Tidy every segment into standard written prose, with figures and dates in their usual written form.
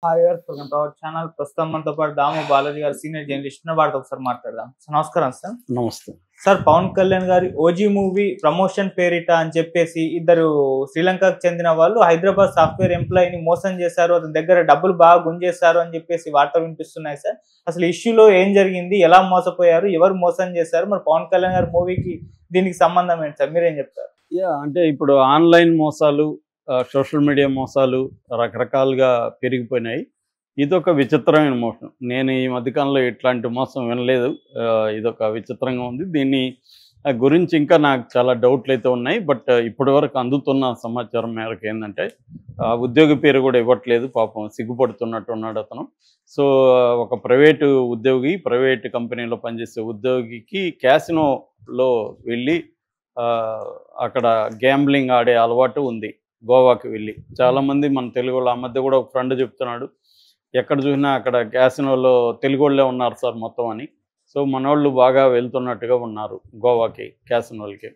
Hi గారు, welcome to our channel. ప్రస్తుతం మనతో పాటు దాము బాలాజీ గారు, సీనియర్ జర్నలిస్ట్, వారితో ఒకసారి మాట్లాడదాం. సార్ నమస్కారం సార్. నమస్తే. సార్, పవన్ కళ్యాణ్ గారి ఓజీ మూవీ ప్రమోషన్ పేరిట అని చెప్పేసి ఇద్దరు శ్రీలంకకు చెందిన వాళ్ళు హైదరాబాద్ సాఫ్ట్వేర్ ఎంప్లాయీని మోసం చేశారు, అతని దగ్గర డబ్బులు బాగా గుంజేశారు అని చెప్పేసి వార్తలు వినిపిస్తున్నాయి సార్. అసలు ఇష్యూలో ఏం జరిగింది, ఎలా మోసపోయారు, ఎవరు మోసం చేశారు, మరి పవన్ కళ్యాణ్ గారి మూవీకి దీనికి సంబంధం ఏంటి సార్, మీరేం చెప్తారు? అంటే ఇప్పుడు ఆన్లైన్ మోసాలు, సోషల్ మీడియా మోసాలు రకరకాలుగా పెరిగిపోయినాయి. ఇదొక విచిత్రమైన మోసం. నేను ఈ మధ్యకాలంలో ఇట్లాంటి మోసం వినలేదు. ఇదొక విచిత్రంగా ఉంది. దీన్ని గురించి ఇంకా నాకు చాలా డౌట్లు అయితే ఉన్నాయి. బట్ ఇప్పటి వరకు అందుతున్న సమాచారం మేరకు ఏంటంటే ఉద్యోగి పేరు కూడా ఇవ్వట్లేదు, పాపం సిగ్గుపడుతున్నట్టు ఉన్నాడు అతను. సో ఒక ప్రైవేటు ఉద్యోగి, ప్రైవేట్ కంపెనీలో పనిచేసే ఉద్యోగికి క్యాసినోలో వెళ్ళి అక్కడ గ్యాంబ్లింగ్ ఆడే అలవాటు ఉంది. గోవాకి వెళ్ళి చాలామంది మన తెలుగు వాళ్ళు, ఆ మధ్య కూడా ఒక ఫ్రెండ్ చెప్తున్నాడు, ఎక్కడ చూసినా అక్కడ క్యాసినోలో తెలుగు వాళ్ళే ఉన్నారు సార్ మొత్తం అని. సో మనోళ్ళు బాగా వెళ్తున్నట్టుగా ఉన్నారు గోవాకి, క్యాసినోలకి.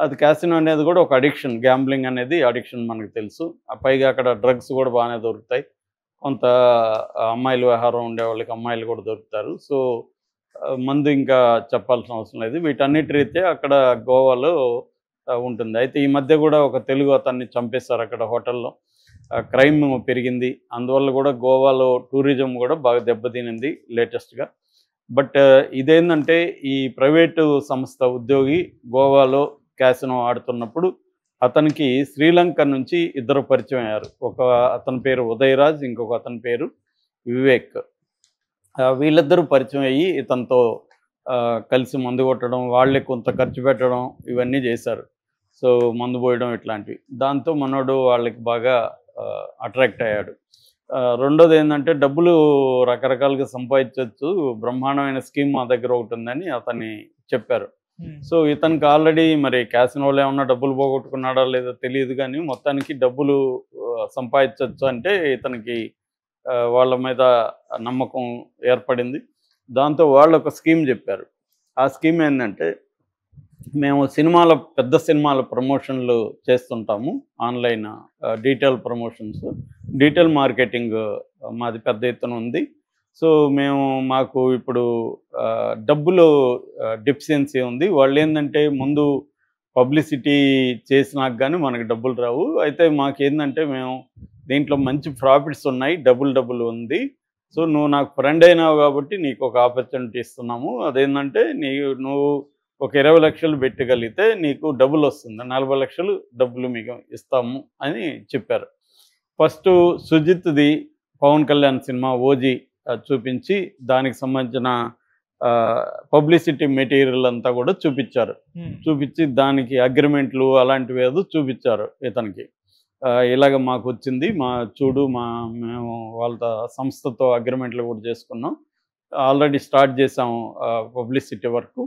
అది క్యాసినో అనేది కూడా ఒక అడిక్షన్, గ్యాంబ్లింగ్ అనేది అడిక్షన్ మనకు తెలుసు. పైగా అక్కడ డ్రగ్స్ కూడా బాగానే దొరుకుతాయి. కొంత అమ్మాయిల వ్యవహారం ఉండే వాళ్ళకి అమ్మాయిలు కూడా దొరుకుతారు. సో మందు ఇంకా చెప్పాల్సిన అవసరం లేదు. వీటన్నిటి రీత్యా అక్కడ గోవాలో ఉంటుంది. అయితే ఈ మధ్య కూడా ఒక తెలుగు అతన్ని చంపేశారు అక్కడ హోటల్లో. క్రైమ్ పెరిగింది. అందువల్ల కూడా గోవాలో టూరిజం కూడా బాగా దెబ్బతినింది లేటెస్ట్గా. బట్ ఇదేంటంటే ఈ ప్రైవేటు సంస్థ ఉద్యోగి గోవాలో క్యాసినో ఆడుతున్నప్పుడు అతనికి శ్రీలంక నుంచి ఇద్దరు పరిచయం అయ్యారు. ఒక అతని పేరు ఉదయరాజ్, ఇంకొక అతని పేరు వివేక్. వీళ్ళిద్దరూ పరిచయం అయ్యి ఇతనితో కలిసి మందు కొట్టడం, వాళ్ళే కొంత ఖర్చు పెట్టడం, ఇవన్నీ చేశారు. సో మందు పోయడం ఇట్లాంటివి. దాంతో మనోడు వాళ్ళకి బాగా అట్రాక్ట్ అయ్యాడు. రెండోది ఏంటంటే డబ్బులు రకరకాలుగా సంపాదించవచ్చు, బ్రహ్మాండమైన స్కీమ్ మా దగ్గర ఒకటి ఉందని అతన్ని చెప్పారు. సో ఇతనికి ఆల్రెడీ మరి క్యాసినోలో ఏమన్నా డబ్బులు పోగొట్టుకున్నాడా లేదో తెలియదు, కానీ మొత్తానికి డబ్బులు సంపాదించవచ్చు అంటే ఇతనికి వాళ్ళ మీద నమ్మకం ఏర్పడింది. దాంతో వాళ్ళు ఒక స్కీమ్ చెప్పారు. ఆ స్కీమ్ ఏంటంటే, మేము పెద్ద సినిమాల ప్రమోషన్లు చేస్తుంటాము, online detail promotions, detail marketing మాది పెద్ద ఎత్తున ఉంది. సో మాకు ఇప్పుడు డబ్బులు డెఫిషియన్సీ ఉంది. వాళ్ళు ఏంటంటే ముందు పబ్లిసిటీ చేసినాక కానీ మనకు డబ్బులు రావు. అయితే మాకేందంటే మేము దీంట్లో మంచి ప్రాఫిట్స్ ఉన్నాయి, డబ్బులు ఉంది. సో నువ్వు నాకు ఫ్రెండ్ అయినావు కాబట్టి నీకు ఒక ఆపర్చునిటీ ఇస్తున్నాము. అదేంటంటే నువ్వు ఒక 20 లక్షలు పెట్టగలిగితే నీకు డబ్బులు వస్తుంది, 40 లక్షలు డబ్బులు మీకు ఇస్తాము అని చెప్పారు. ఫస్ట్ సుజిత్ది పవన్ కళ్యాణ్ సినిమా ఓజీ చూపించి దానికి సంబంధించిన పబ్లిసిటీ మెటీరియల్ అంతా కూడా చూపించి దానికి అగ్రిమెంట్లు అలాంటివి ఏదో చూపించారు ఇతనికి. ఇలాగ మాకు వచ్చింది, మేము వాళ్ళ సంస్థతో అగ్రిమెంట్లు కూడా చేసుకున్నాం, ఆల్రెడీ స్టార్ట్ చేసాము పబ్లిసిటీ వర్క్.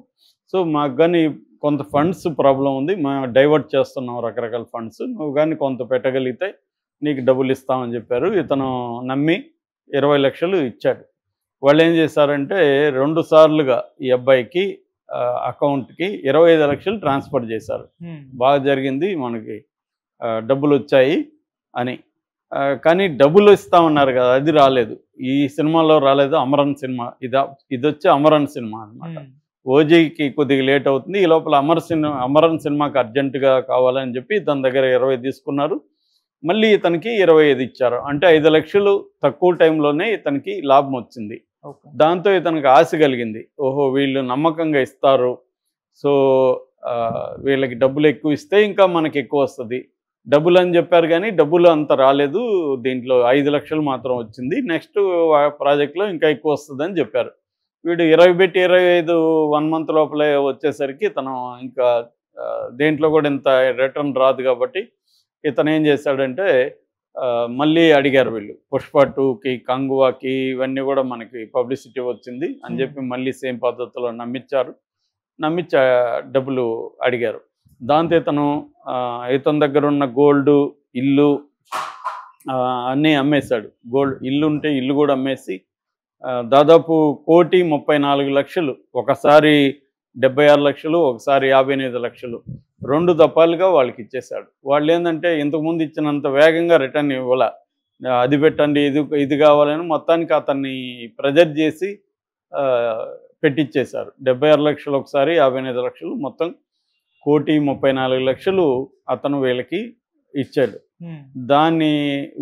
సో మాకు కానీ కొంత ఫండ్స్ ప్రాబ్లం ఉంది, మేము డైవర్ట్ చేస్తున్నాం రకరకాల ఫండ్స్, నువ్వు కానీ కొంత పెట్టగలిగితే నీకు డబ్బులు ఇస్తామని చెప్పారు. ఇతను నమ్మి 20 లక్షలు ఇచ్చాడు. వాళ్ళు ఏం చేశారంటే 2 సార్లుగా ఈ అబ్బాయికి అకౌంట్కి 25 లక్షలు ట్రాన్స్ఫర్ చేశారు. బాగా జరిగింది, మనకి డబ్బులు వచ్చాయి అని. కానీ డబ్బులు ఇస్తామన్నారు కదా, అది రాలేదు. ఈ సినిమాలో రాలేదు. అమరన్ సినిమా ఇది వచ్చి అమరన్ సినిమా అనమాట. ఓజీకి కొద్దిగా లేట్ అవుతుంది. ఈ లోపల అమరన్ సినిమాకి అర్జెంటుగా కావాలని చెప్పి తన దగ్గర 20 తీసుకున్నారు. మళ్ళీ ఇతనికి 25 ఇచ్చారు. అంటే 5 లక్షలు తక్కువ టైంలోనే ఇతనికి లాభం వచ్చింది. దాంతో ఇతనికి ఆశ కలిగింది, ఓహో వీళ్ళు నమ్మకంగా ఇస్తారు, సో వీళ్ళకి డబ్బులు ఎక్కువ ఇస్తే ఇంకా మనకి ఎక్కువ వస్తుంది. డబ్బులు అని చెప్పారు కానీ డబ్బులు అంత రాలేదు, దీంట్లో 5 లక్షలు మాత్రం వచ్చింది, నెక్స్ట్ ప్రాజెక్ట్లో ఇంకా ఎక్కువ వస్తుందని చెప్పారు. వీడు 20 పెట్టి 25 1 మంత్ లోపలే వచ్చేసరికి ఇతను ఇంకా దేంట్లో కూడా ఇంత రిటర్న్ రాదు కాబట్టి ఇతను ఏం చేశాడంటే మళ్ళీ అడిగారు వీళ్ళు, పుష్ప 2కి, కంగువాకి, ఇవన్నీ కూడా మనకి పబ్లిసిటీ వచ్చింది అని చెప్పి మళ్ళీ సేమ్ పద్ధతిలో నమ్మించి డబ్బులు అడిగారు. దాంతో ఇతని దగ్గర ఉన్న గోల్డ్, ఇల్లు అన్నీ అమ్మేశాడు. ఇల్లు ఉంటే ఇల్లు కూడా అమ్మేసి దాదాపు 1,34,00,000, ఒకసారి 76 లక్షలు, ఒకసారి 58 లక్షలు, 2 దఫాలుగా వాళ్ళకి ఇచ్చేశాడు. వాళ్ళు ఏంటంటే ఇంతకుముందు ఇచ్చినంత వేగంగా రిటర్న్ ఇవ్వాల. అది పెట్టండి, ఇది కావాలని మొత్తానికి అతన్ని ప్రెజర్ చేసి పెట్టించేశారు. 76 లక్షలు ఒకసారి, 55 లక్షలు, మొత్తం 1,34,00,000 అతను వీళ్ళకి ఇచ్చాడు. దాన్ని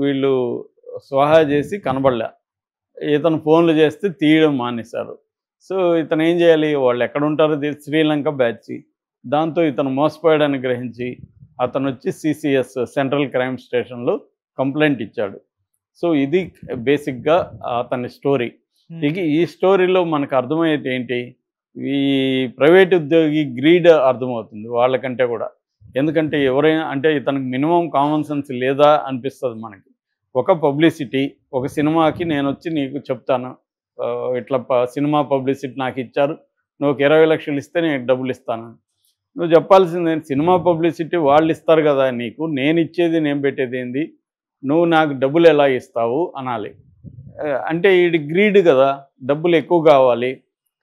వీళ్ళు స్వాహా చేసి కనబడలే. ఇతను ఫోన్లు చేస్తే తీయడం మానేశారు. సో ఇతను ఏం చేయాలి, వాళ్ళు ఎక్కడ ఉంటారో శ్రీలంక బ్యాచ్. దాంతో ఇతను మోసపోయాడని గ్రహించి అతను వచ్చి CCS సెంట్రల్ క్రైమ్ స్టేషన్లో కంప్లైంట్ ఇచ్చాడు. సో ఇది బేసిక్గా అతని స్టోరీ. ఈ స్టోరీలో మనకు అర్థమయ్యేది ఏంటి, ఈ ప్రైవేట్ ఉద్యోగి గ్రీడ్ అర్థమవుతుంది వాళ్ళకంటే కూడా. ఎందుకంటే ఎవరైనా అంటే ఇతనికి మినిమం కామన్ సెన్స్ లేదా అనిపిస్తుంది మనకి. ఒక పబ్లిసిటీ, ఒక సినిమాకి నేను వచ్చి నీకు చెప్తాను, ఇట్లా సినిమా పబ్లిసిటీ నాకు ఇచ్చారు, నువ్వు 20 లక్షలు ఇస్తే నేను డబ్బులు ఇస్తాను. నువ్వు చెప్పాల్సింది సినిమా పబ్లిసిటీ వాళ్ళు ఇస్తారు కదా నీకు, నేను ఇచ్చేది నేను పెట్టేది ఏంది, నువ్వు నాకు డబ్బులు ఎలా ఇస్తావు అనాలి. అంటే ఇది గ్రీడ్ కదా, డబ్బులు ఎక్కువ కావాలి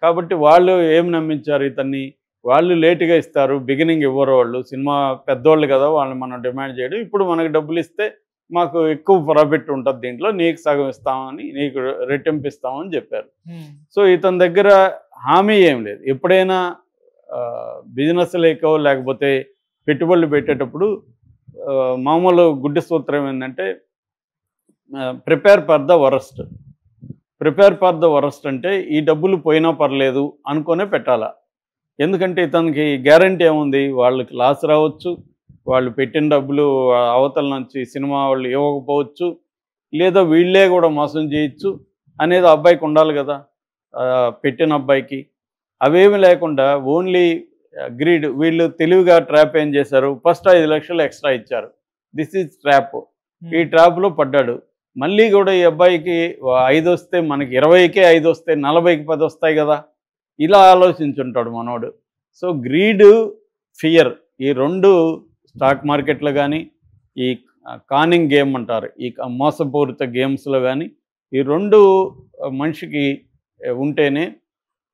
కాబట్టి వాళ్ళు ఏం నమ్మించారు ఇతన్ని, వాళ్ళు లేటుగా ఇస్తారు, బిగినింగ్ ఇవ్వరు వాళ్ళు, సినిమా పెద్దోళ్ళు కదా వాళ్ళని మనం డిమాండ్ చేయడం, ఇప్పుడు మనకు డబ్బులు ఇస్తే మాకు ఎక్కువ ప్రాఫిట్ ఉంటుంది దీంట్లో, నీకు సగం ఇస్తామని, నీకు రెట్టింపు ఇస్తామని చెప్పారు. సో ఇతని దగ్గర హామీ ఏం లేదు. ఎప్పుడైనా బిజినెస్ లేకపోతే పెట్టుబడులు పెట్టేటప్పుడు మామూలు గుడ్డి సూత్రం ఏంటంటే prepare for the worst. Prepare for the worst అంటే ఈ డబ్బులు పోయినా పర్లేదు అనుకునే పెట్టాలా. ఎందుకంటే ఇతనికి గ్యారంటీ ఏముంది, వాళ్ళకి లాస్ రావచ్చు, వాళ్ళు పెట్టిన డబ్బులు అవతల నుంచి సినిమా వాళ్ళు ఇవ్వకపోవచ్చు, లేదా వీళ్ళే కూడా మోసం చేయొచ్చు అనేది అబ్బాయికి ఉండాలి కదా, పెట్టిన అబ్బాయికి. అవేమి లేకుండా ఓన్లీ గ్రీడ్. వీళ్ళు తెలివిగా ట్రాప్ ఏం చేశారు, ఫస్ట్ 5 లక్షలు ఎక్స్ట్రా ఇచ్చారు, దిస్ ఈజ్ ట్రాప్. ఈ ట్రాప్లో పడ్డాడు. మళ్ళీ కూడా ఈ అబ్బాయికి 5 వస్తే మనకి 20కే 5 వస్తే 40కి 10 వస్తాయి కదా, ఇలా ఆలోచించుంటాడు మనోడు. సో గ్రీడ్, ఫియర్, ఈ రెండు స్టాక్ మార్కెట్లో కానీ, ఈ కానింగ్ గేమ్ అంటారు, ఈ మోసపూరిత గేమ్స్లో కానీ, ఈ రెండు మనిషికి ఉంటేనే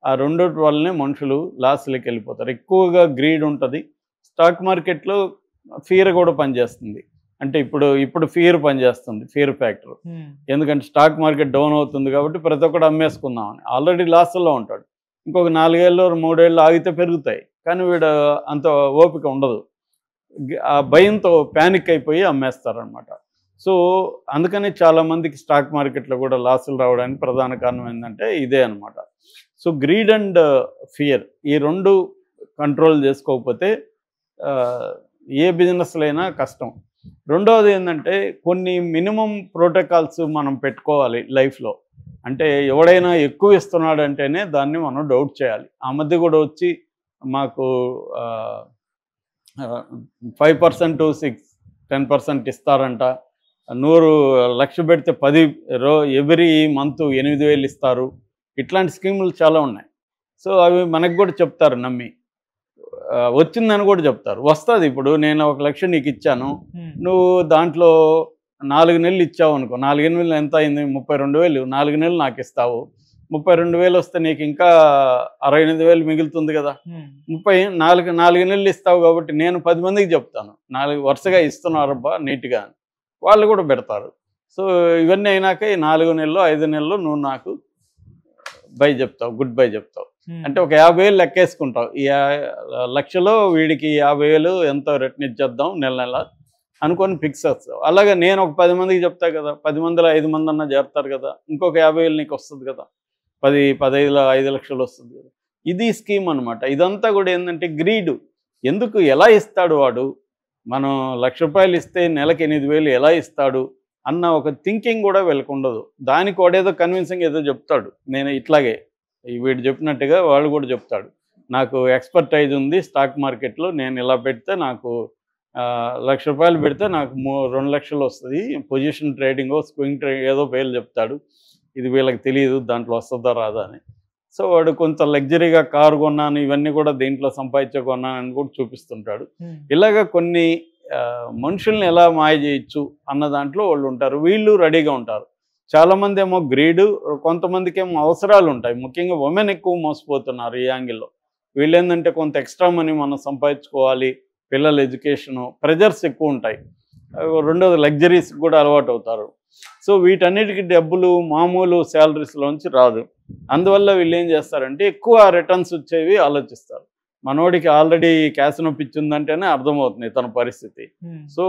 ఆ రెండోటి వల్లనే మనుషులు లాస్లోకి వెళ్ళిపోతారు. ఎక్కువగా గ్రీడ్ ఉంటుంది. స్టాక్ మార్కెట్లో ఫియర్ కూడా పనిచేస్తుంది. అంటే ఇప్పుడు ఫియర్ పనిచేస్తుంది, ఫియర్ ఫ్యాక్టర్. ఎందుకంటే స్టాక్ మార్కెట్ డౌన్ అవుతుంది కాబట్టి ప్రతి ఒక్కటి అమ్మేసుకుందామని, ఆల్రెడీ లాస్లో ఉంటాడు. ఇంకొక 4 ఏళ్ళు 3 ఏళ్ళు ఆగితే పెరుగుతాయి, కానీ వీడు అంత ఓపిక ఉండదు. ఆ భయంతో ప్యానిక్ అయిపోయి అమ్మేస్తారనమాట. సో అందుకని చాలామందికి స్టాక్ మార్కెట్లో కూడా లాసులు రావడానికి ప్రధాన కారణం ఏంటంటే ఇదే అనమాట. సో గ్రీడ్ అండ్ ఫియర్, ఈ రెండు కంట్రోల్ చేసుకోకపోతే ఏ బిజినెస్లో అయినా కష్టం. రెండవది ఏంటంటే కొన్ని మినిమం ప్రోటోకాల్స్ మనం పెట్టుకోవాలి లైఫ్లో. అంటే ఎవడైనా ఎక్కువ ఇస్తున్నాడంటేనే దాన్ని మనం డౌట్ చేయాలి. ఆ మధ్య కూడా వచ్చి మాకు 5% 10% ఇస్తారంట, 100 లక్ష పెడితే 10 ఎవ్రీ మంత్ 8,000 ఇస్తారు. ఇట్లాంటి స్కీములు చాలా ఉన్నాయి. సో అవి మనకు కూడా చెప్తారు నమ్మి, వచ్చిందని కూడా చెప్తారు. వస్తుంది. ఇప్పుడు నేను 1 లక్ష నీకు ఇచ్చాను, నువ్వు దాంట్లో 4 నెలలు ఇచ్చావు అనుకో, 4 నెలలు ఎంత అయింది, 32,000, 4 నెలలు నాకు ఇస్తావు, 32,000 వస్తే నీకు ఇంకా 68,000 మిగులుతుంది కదా. 4 నెలలు ఇస్తావు కాబట్టి నేను 10 మందికి చెప్తాను, 4 వరుసగా ఇస్తున్నారబ్బా నీట్గా, వాళ్ళు కూడా పెడతారు. సో ఇవన్నీ అయినాక 4 నెలలు 5 నెలలు నువ్వు నాకు బై చెప్తావు, గుడ్ బై చెప్తావు. అంటే ఒక 50,000 లెక్కేసుకుంటావు. ఈ 1 లక్షలో వీడికి 50,000 ఎంతో రిటర్న్ ఇచ్చేద్దాం నెల అనుకొని ఫిక్స్ అవుతావు. అలాగే నేను ఒక 10 మందికి చెప్తా కదా, 10 మందిలో 5 మంది అన్నా చేరుతారు కదా, ఇంకొక 50,000 నీకు వస్తుంది కదా, 15లో 5 లక్షలు వస్తుంది కదా. ఇది స్కీమ్ అనమాట. ఇదంతా కూడా ఏంటంటే గ్రీడు. ఎందుకు, ఎలా ఇస్తాడు వాడు, మనం ₹1,00,000 ఇస్తే నెలకి 8,000 ఎలా ఇస్తాడు అన్న ఒక థింకింగ్ కూడా వీళ్ళకుండదు. దానికి వాడేదో కన్విన్సింగ్ ఏదో చెప్తాడు, నేను ఇట్లాగే వీడు చెప్పినట్టుగా వాడు కూడా చెప్తాడు, నాకు ఎక్స్పర్టైజ్ ఉంది స్టాక్ మార్కెట్లో, నేను ఇలా పెడితే నాకు ₹1,00,000 పెడితే నాకు 2 లక్షలు వస్తుంది, పొజిషన్ ట్రేడింగో స్వింగ్ ట్రేడింగ్ ఏదో పేర్లు చెప్తాడు. ఇది వీళ్ళకి తెలియదు దాంట్లో వస్తుందా రాదా అని. సో వాడు కొంత లగ్జరీగా కారు కొన్నాను, ఇవన్నీ కూడా దీంట్లో కొన్నానని కూడా చూపిస్తుంటాడు. ఇలాగ కొన్ని మనుషుల్ని ఎలా మాయ చేయొచ్చు అన్న దాంట్లో వాళ్ళు ఉంటారు. వీళ్ళు రెడీగా ఉంటారు. చాలామంది ఏమో గ్రీడు, కొంతమందికి ఏమో అవసరాలు ఉంటాయి. ముఖ్యంగా ఉమెన్ ఎక్కువ మోసపోతున్నారు ఈ యాంగిల్లో. వీళ్ళు ఏంటంటే కొంత ఎక్స్ట్రా మనీ మనం సంపాదించుకోవాలి, పిల్లల ఎడ్యుకేషను, ప్రెజర్స్ ఎక్కువ ఉంటాయి. రెండోది లగ్జరీస్ కూడా అలవాటు అవుతారు. సో వీటన్నిటికీ డబ్బులు మామూలు శాలరీస్లోంచి రాదు. అందువల్ల వీళ్ళు ఏం చేస్తారంటే ఎక్కువ రిటర్న్స్ వచ్చేవి ఆలోచిస్తారు. మనోడికి ఆల్రెడీ క్యాసినో పిచ్చి ఉందంటేనే అర్థమవుతుంది తన పరిస్థితి. సో